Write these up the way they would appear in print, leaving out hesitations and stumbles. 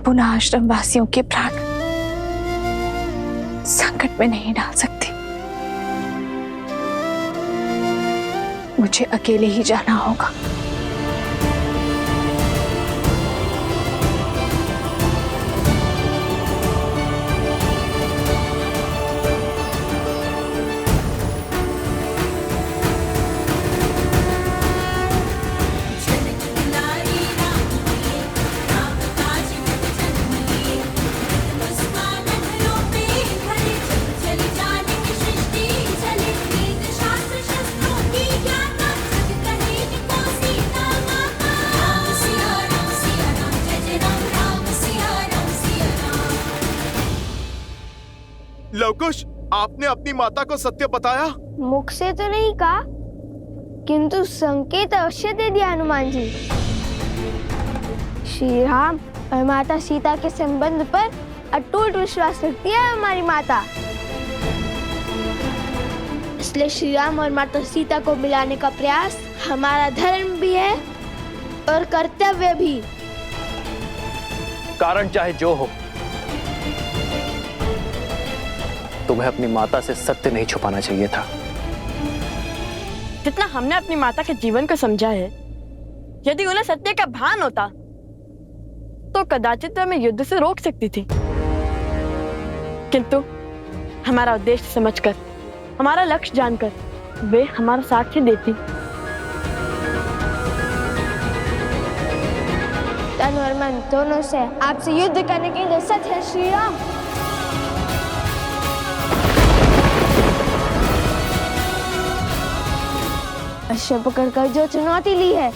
पुनः आश्रम वासियों के प्राण संकट में नहीं डाल सकती। मुझे अकेले ही जाना होगा। लवकुश, आपने अपनी माता को सत्य बताया? मुख से तो नहीं कहा, किंतु संकेत अवश्य दे दिया हनुमान जी। श्री राम और माता सीता के संबंध पर अटूट विश्वास रखती है हमारी माता। इसलिए श्री राम और माता सीता को मिलाने का प्रयास हमारा धर्म भी है और कर्तव्य भी। कारण चाहे जो हो, तुम्हें अपनी माता से सत्य नहीं छुपाना चाहिए था। जितना हमने अपनी माता के जीवन को समझा है, यदि उन्हें सत्य का भान होता तो कदाचित हमें युद्ध से रोक सकती थी, किंतु हमारा उद्देश्य समझकर, हमारा लक्ष्य जानकर वे हमारा साथ ही देती। तन और मन दोनों से आपसे युद्ध करने की इजाजत है श्री राम। अश्व पकड़कर जो चुनौती ली है,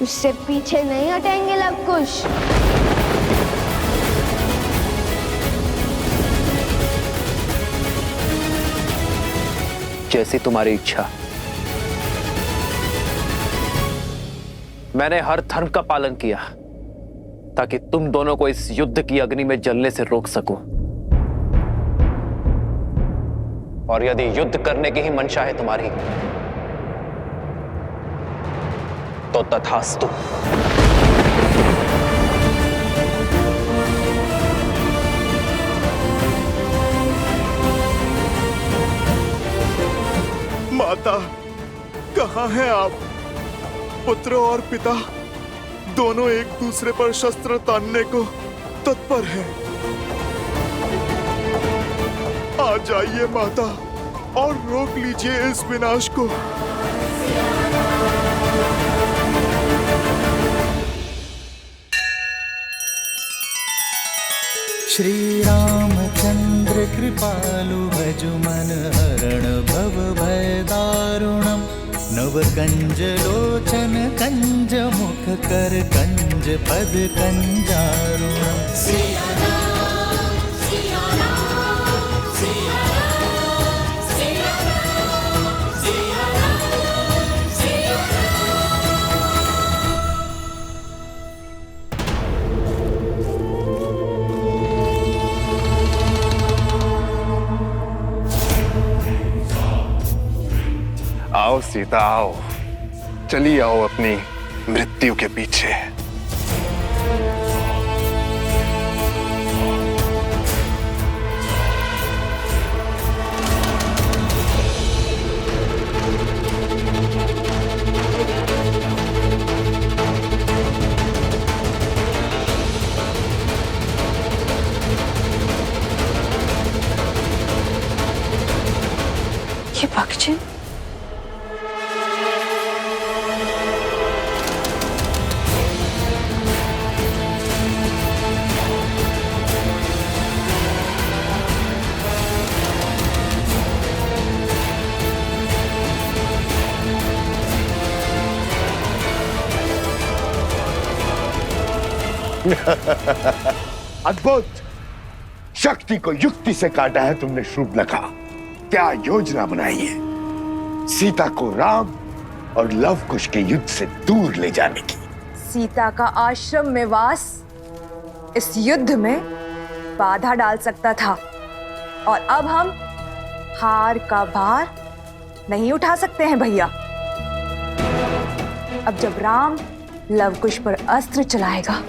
उससे पीछे नहीं हटेंगे लवकुश। जैसी तुम्हारी इच्छा। मैंने हर धर्म का पालन किया ताकि तुम दोनों को इस युद्ध की अग्नि में जलने से रोक सकूं। और यदि युद्ध करने की ही मंशा है तुम्हारी, तो तथास्तु। माता, कहाँ हैं आप? पुत्र और पिता दोनों एक दूसरे पर शस्त्र तानने को तत्पर हैं। आ जाइए माता और रोक लीजिए इस विनाश को। श्री रामचंद्र कृपालु भजु मन हरण भव भय दारुणम। नव कंज लोचन कंज मुख कर कंज पद कंजारुणम। आओ सीता, आओ, चली आओ अपनी मृत्यु के पीछे। ये पक्षी अद्भुत! शक्ति को युक्ति से काटा है तुमने शूर्पणखा। क्या योजना बनाई है सीता को राम और लवकुश के युद्ध से दूर ले जाने की। सीता का आश्रम में वास इस युद्ध में बाधा डाल सकता था, और अब हम हार का भार नहीं उठा सकते हैं भैया। अब जब राम लवकुश पर अस्त्र चलाएगा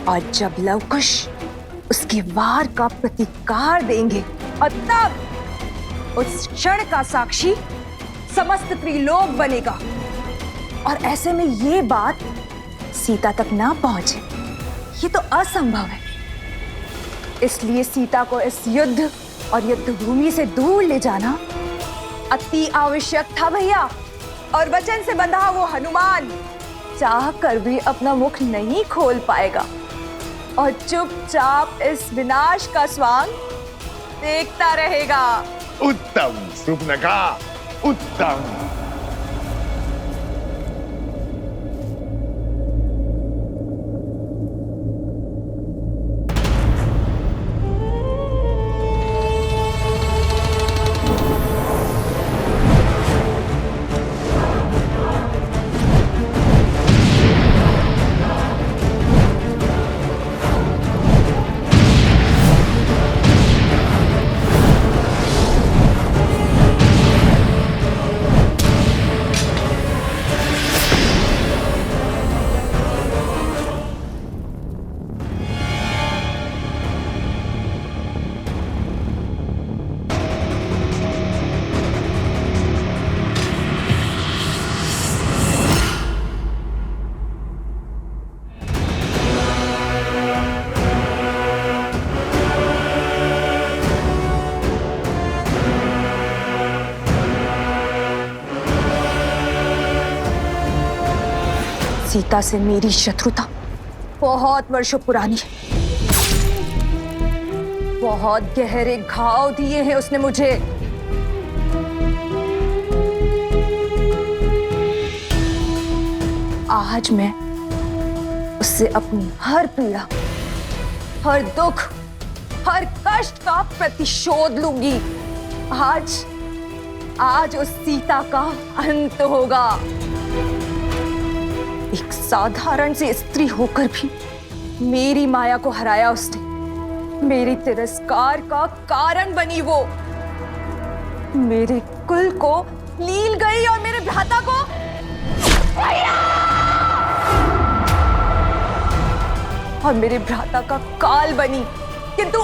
और जब लवकुश उनके वार का प्रतिकार देंगे और तब उस क्षण का साक्षी समस्त त्रिलोक बनेगा। और ऐसे में ये बात सीता तक ना पहुंचे, ये तो असंभव है। इसलिए सीता को इस युद्ध और युद्ध भूमि से दूर ले जाना अति आवश्यक था भैया। और वचन से बंधा वो हनुमान चाह कर भी अपना मुख नहीं खोल पाएगा और चुपचाप इस विनाश का स्वांग देखता रहेगा। उत्तम सुपनखा, उत्तम। सीता से मेरी शत्रुता बहुत वर्षों पुरानी है। बहुत गहरे घाव दिए हैं उसने मुझे। आज मैं उससे अपनी हर पीड़ा, हर दुख, हर कष्ट का प्रतिशोध लूंगी। आज उस सीता का अंत होगा। एक साधारण सी स्त्री होकर भी मेरी माया को हराया उसने। मेरी तिरस्कार का कारण बनी वो। मेरे कुल को लील गई और मेरे भ्राता को और मेरे भ्राता का काल बनी। किंतु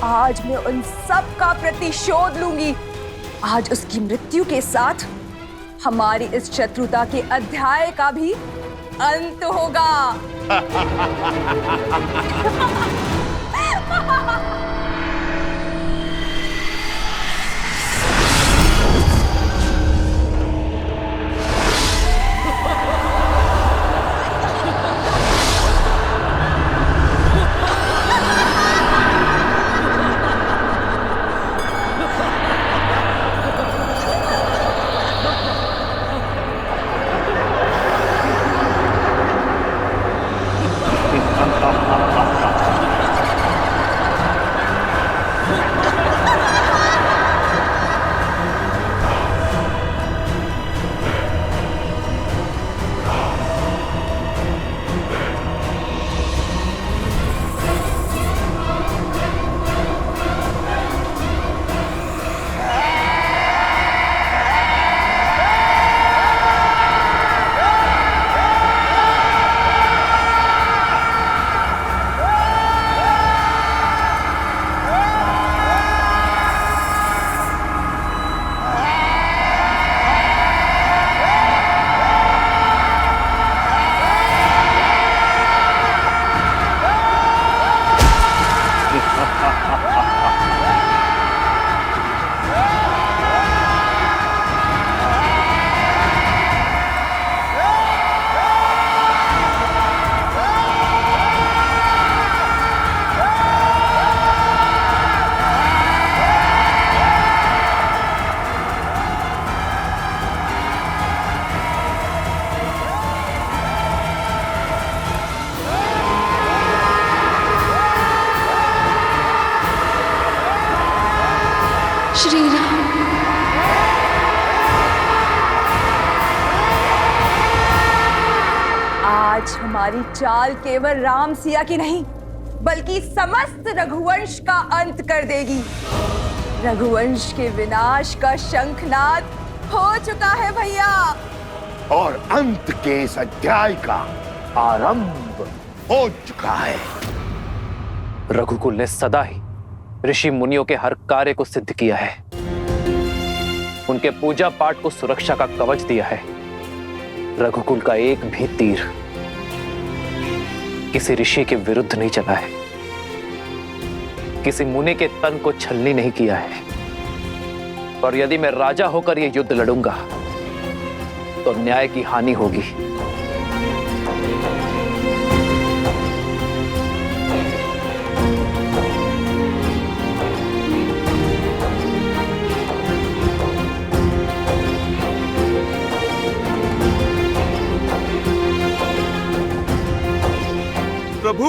आज मैं उन सब का प्रतिशोध लूंगी। आज उसकी मृत्यु के साथ हमारी इस शत्रुता के अध्याय का भी अंत होगा। श्री राम। आज हमारी चाल केवल राम सिया की नहीं बल्कि समस्त रघुवंश का अंत कर देगी। रघुवंश के विनाश का शंखनाद हो चुका है भैया। और अंत के इस अध्याय का आरंभ हो चुका है। रघुकुल ने सदा ही ऋषि मुनियों के हर कार्य को सिद्ध किया है, उनके पूजा पाठ को सुरक्षा का कवच दिया है। रघुकुल का एक भी तीर किसी ऋषि के विरुद्ध नहीं चला है, किसी मुनि के तन को छलनी नहीं किया है। और यदि मैं राजा होकर यह युद्ध लड़ूंगा तो न्याय की हानि होगी। प्रभु,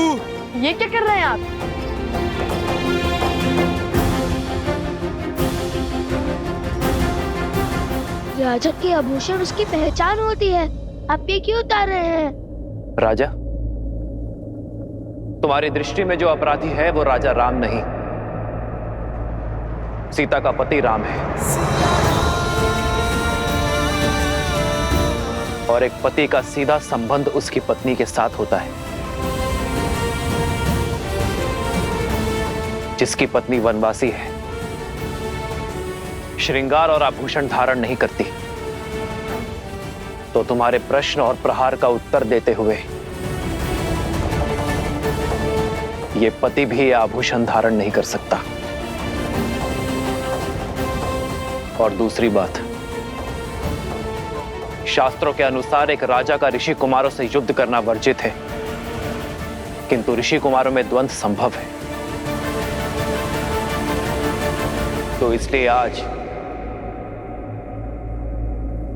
ये क्या कर रहे हैं आप? राजा के आभूषण उसकी पहचान होती है, आप ये क्यों उतार रहे हैं? राजा, तुम्हारी दृष्टि में जो अपराधी है वो राजा राम नहीं, सीता का पति राम है। और एक पति का सीधा संबंध उसकी पत्नी के साथ होता है। जिसकी पत्नी वनवासी है, श्रृंगार और आभूषण धारण नहीं करती, तो तुम्हारे प्रश्न और प्रहार का उत्तर देते हुए ये पति भी आभूषण धारण नहीं कर सकता। और दूसरी बात, शास्त्रों के अनुसार एक राजा का ऋषि कुमारों से युद्ध करना वर्जित है, किंतु ऋषि कुमारों में द्वंद्व संभव है। तो इसलिए आज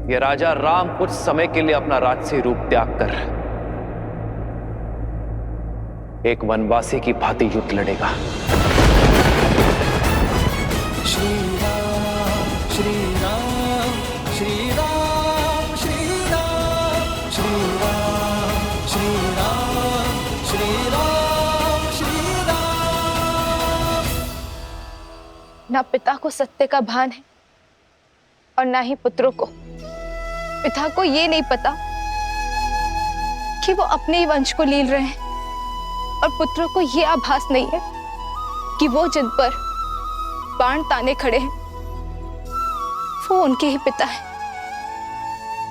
ये राजा राम कुछ समय के लिए अपना राजसी रूप त्याग कर एक वनवासी की भांति युद्ध लड़ेगा। श्री राम श्री राम श्री राम श्री राम श्री राम श्री राम श्री राम श्री राम। ना पिता को सत्य का भान है और ना ही पुत्रों को। पिता को ये नहीं पता कि वो अपने ही वंश को लील रहे हैं, और पुत्रों को ये आभास नहीं है कि वो जिन पर बाण ताने खड़े हैं वो उनके ही पिता हैं।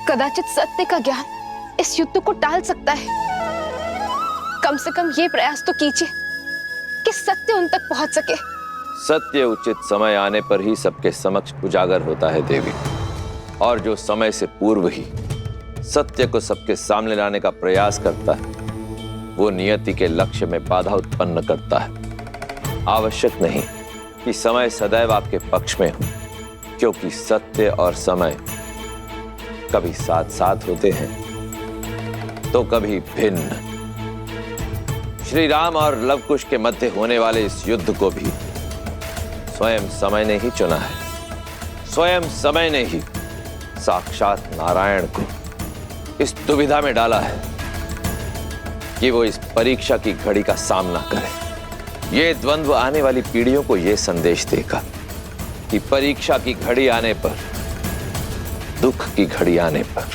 कदाचित सत्य का ज्ञान इस युद्ध को टाल सकता है। कम से कम ये प्रयास तो कीजिए कि सत्य उन तक पहुंच सके। सत्य उचित समय आने पर ही सबके समक्ष उजागर होता है देवी, और जो समय से पूर्व ही सत्य को सबके सामने लाने का प्रयास करता है वो नियति के लक्ष्य में बाधा उत्पन्न करता है। आवश्यक नहीं कि समय सदैव आपके पक्ष में हो, क्योंकि सत्य और समय कभी साथ साथ होते हैं तो कभी भिन्न। श्री राम और लवकुश के मध्य होने वाले इस युद्ध को भी स्वयं समय ने ही चुना है। स्वयं समय ने ही साक्षात नारायण को इस दुविधा में डाला है कि वो इस परीक्षा की घड़ी का सामना करे। ये द्वंद्व आने वाली पीढ़ियों को ये संदेश देगा कि परीक्षा की घड़ी आने पर, दुख की घड़ी आने पर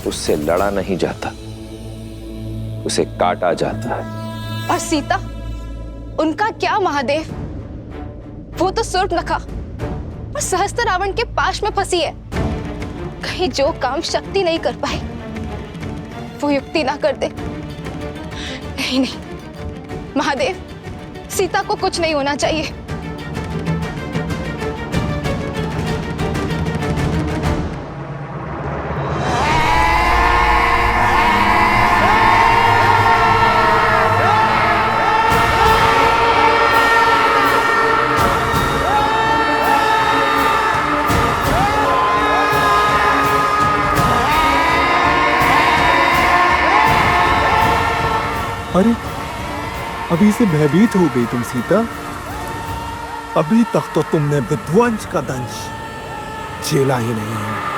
उससे लड़ा नहीं जाता, उसे काटा जाता है। और सीता, उनका क्या महादेव? वो तो सूर्पनखा और सहस्त्र रावण के पाश में फंसी है। कहीं जो काम शक्ति नहीं कर पाई वो युक्ति ना कर दे। नहीं नहीं महादेव, सीता को कुछ नहीं होना चाहिए। अरे, अभी से भयभीत हो गई तुम सीता। अभी तक तो तुमने विध्वंस का दंश झेला ही नहीं है।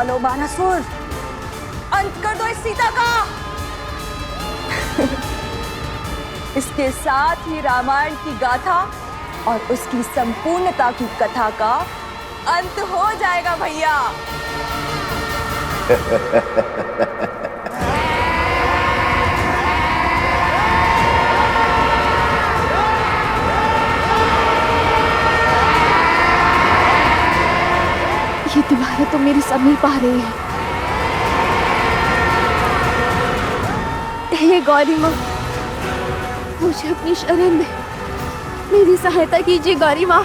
डालो बानासुर, अंत कर दो इस सीता का। इसके साथ ही रामायण की गाथा और उसकी संपूर्णता की कथा का अंत हो जाएगा भैया। ये दीवारें तो मेरी समीप आ रही है। हे गौरी माँ, मुझे अपनी शरण दे, मेरी सहायता कीजिए गौरी माँ।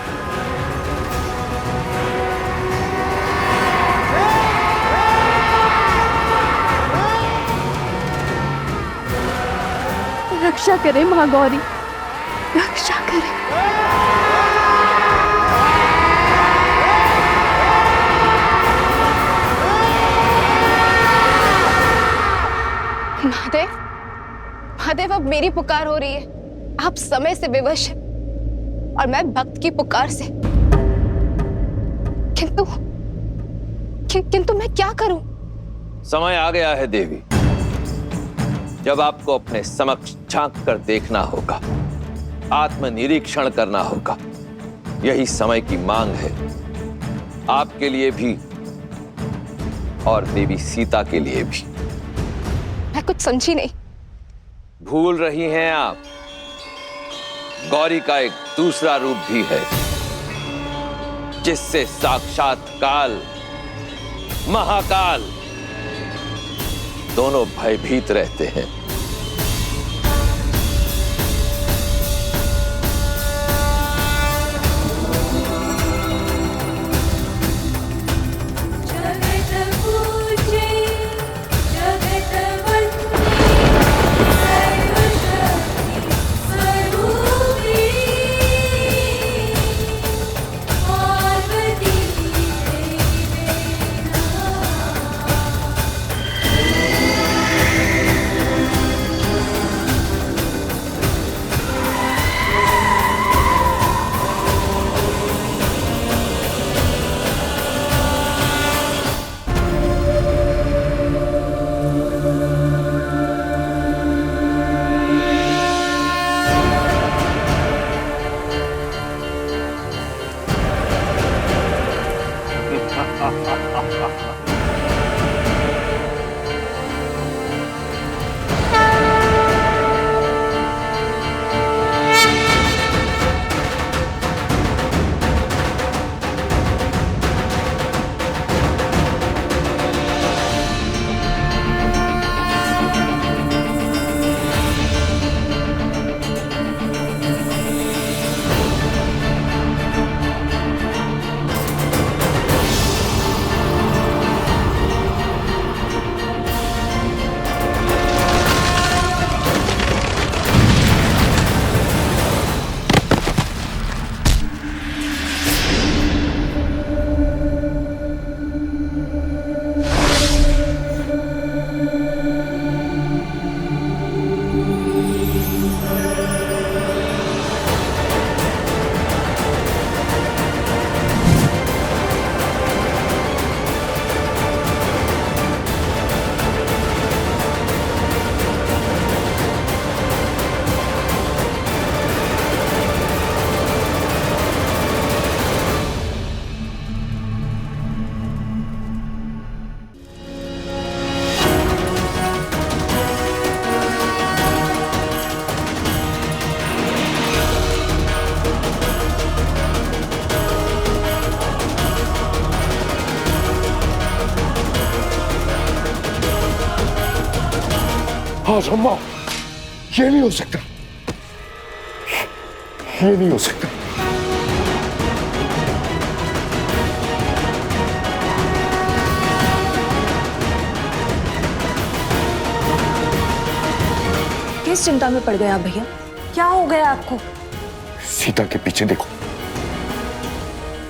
रक्षा करे माँ गौरी, रक्षा करे। महादेव, महादेव, अब मेरी पुकार हो रही है। आप समय से विवश हैं और मैं भक्त की पुकार से। किंतु मैं क्या करूं? समय आ गया है देवी, जब आपको अपने समक्ष झांक कर देखना होगा, आत्मनिरीक्षण करना होगा। यही समय की मांग है, आपके लिए भी और देवी सीता के लिए भी। मैं कुछ समझी नहीं। भूल रही हैं आप, गौरी का एक दूसरा रूप भी है, जिससे साक्षात काल, महाकाल दोनों भयभीत रहते हैं। हाँ सम्मा, ये नहीं हो सकता, ये नहीं हो सकता। किस चिंता में पड़ गए आप भैया? क्या हो गया आपको? सीता के पीछे देखो,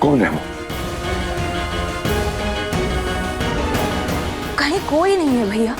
कौन है वो? कहीं कोई नहीं है भैया।